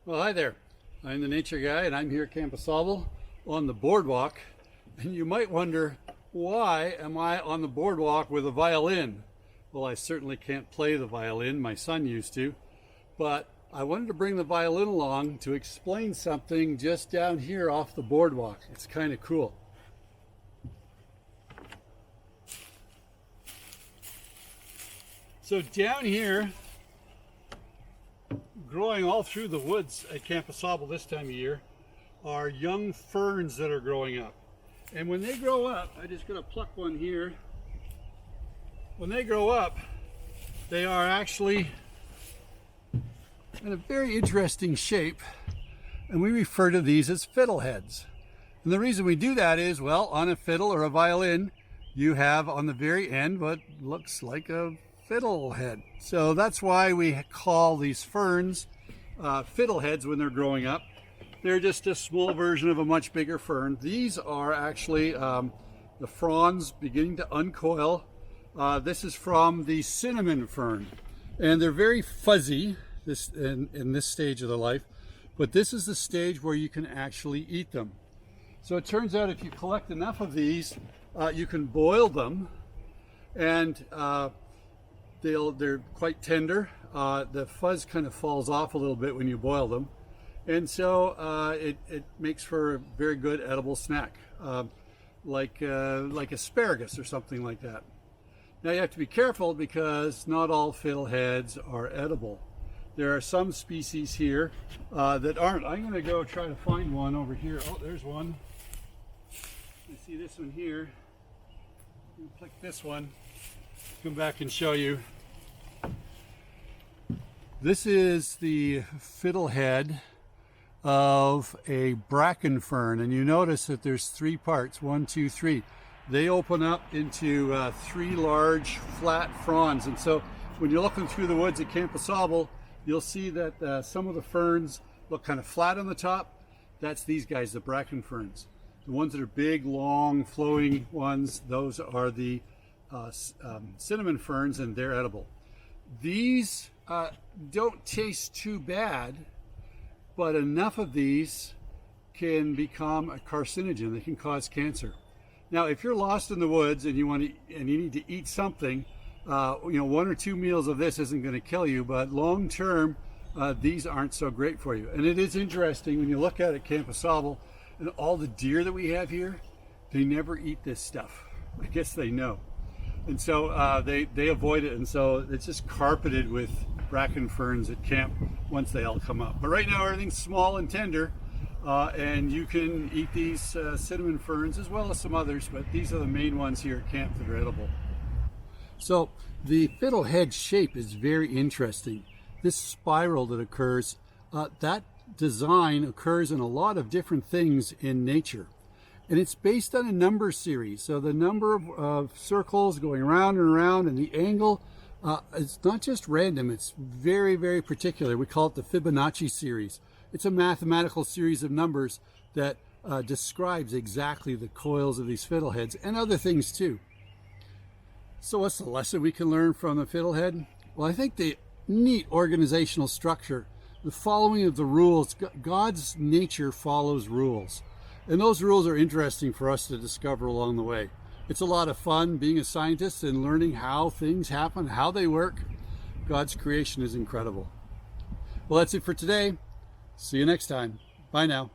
Well, hi there. I'm the nature guy and I'm here at Camp Asable on the boardwalk. And you might wonder, why am I on the boardwalk with a violin? Well, I certainly can't play the violin. My son used to. But I wanted to bring the violin along to explain something just down here off the boardwalk. It's kind of cool. So down here, growing all through the woods at Camp Asable this time of year, are young ferns that are growing up. And when they grow up, I'm just going to pluck one here. When they grow up, they are actually in a very interesting shape, and we refer to these as fiddleheads. And the reason we do that is, well, on a fiddle or a violin, you have on the very end what looks like a fiddlehead. So that's why we call these ferns fiddleheads when they're growing up. They're just a small version of a much bigger fern. These are actually the fronds beginning to uncoil. This is from the cinnamon fern, and they're very fuzzy in this stage of their life, but this is the stage where you can actually eat them. So it turns out if you collect enough of these, you can boil them, and they're quite tender. The fuzz kind of falls off a little bit when you boil them, and so it makes for a very good edible snack, like asparagus or something like that. Now you have to be careful because not all fiddleheads are edible. There are some species here that aren't. I'm going to go try to find one over here. Oh, there's one. You see this one here. I'm going to click this one. Come back and show you. This is the fiddlehead of a bracken fern, and you notice that there's three parts, 1, 2, 3. They open up into three large flat fronds, and so when you're looking through the woods at Camp Asable, you'll see that some of the ferns look kind of flat on the top. That's these guys, the bracken ferns. The ones that are big, long, flowing ones, those are the cinnamon ferns, and they're edible. These don't taste too bad, but enough of these can become a carcinogen. They can cause cancer. Now, if you're lost in the woods and you need to eat something, 1 or 2 meals of this isn't going to kill you, but long term, these aren't so great for you. And it is interesting when you look at it, Camp Asable, and all the deer that we have here, they never eat this stuff. I guess they know. And so they avoid it, and so it's just carpeted with bracken ferns at camp once they all come up. But right now everything's small and tender, and you can eat these cinnamon ferns as well as some others, but these are the main ones here at camp that are edible. So the fiddlehead shape is very interesting. This spiral that occurs, that design occurs in a lot of different things in nature. And it's based on a number series. So the number of circles going around and around, and the angle, it's not just random, it's very, very particular. We call it the Fibonacci series. It's a mathematical series of numbers that describes exactly the coils of these fiddleheads and other things too. So what's the lesson we can learn from the fiddlehead? Well, I think the neat organizational structure, the following of the rules. God's nature follows rules. And those rules are interesting for us to discover along the way. It's a lot of fun being a scientist and learning how things happen, how they work. God's creation is incredible. Well, that's it for today. See you next time. Bye now.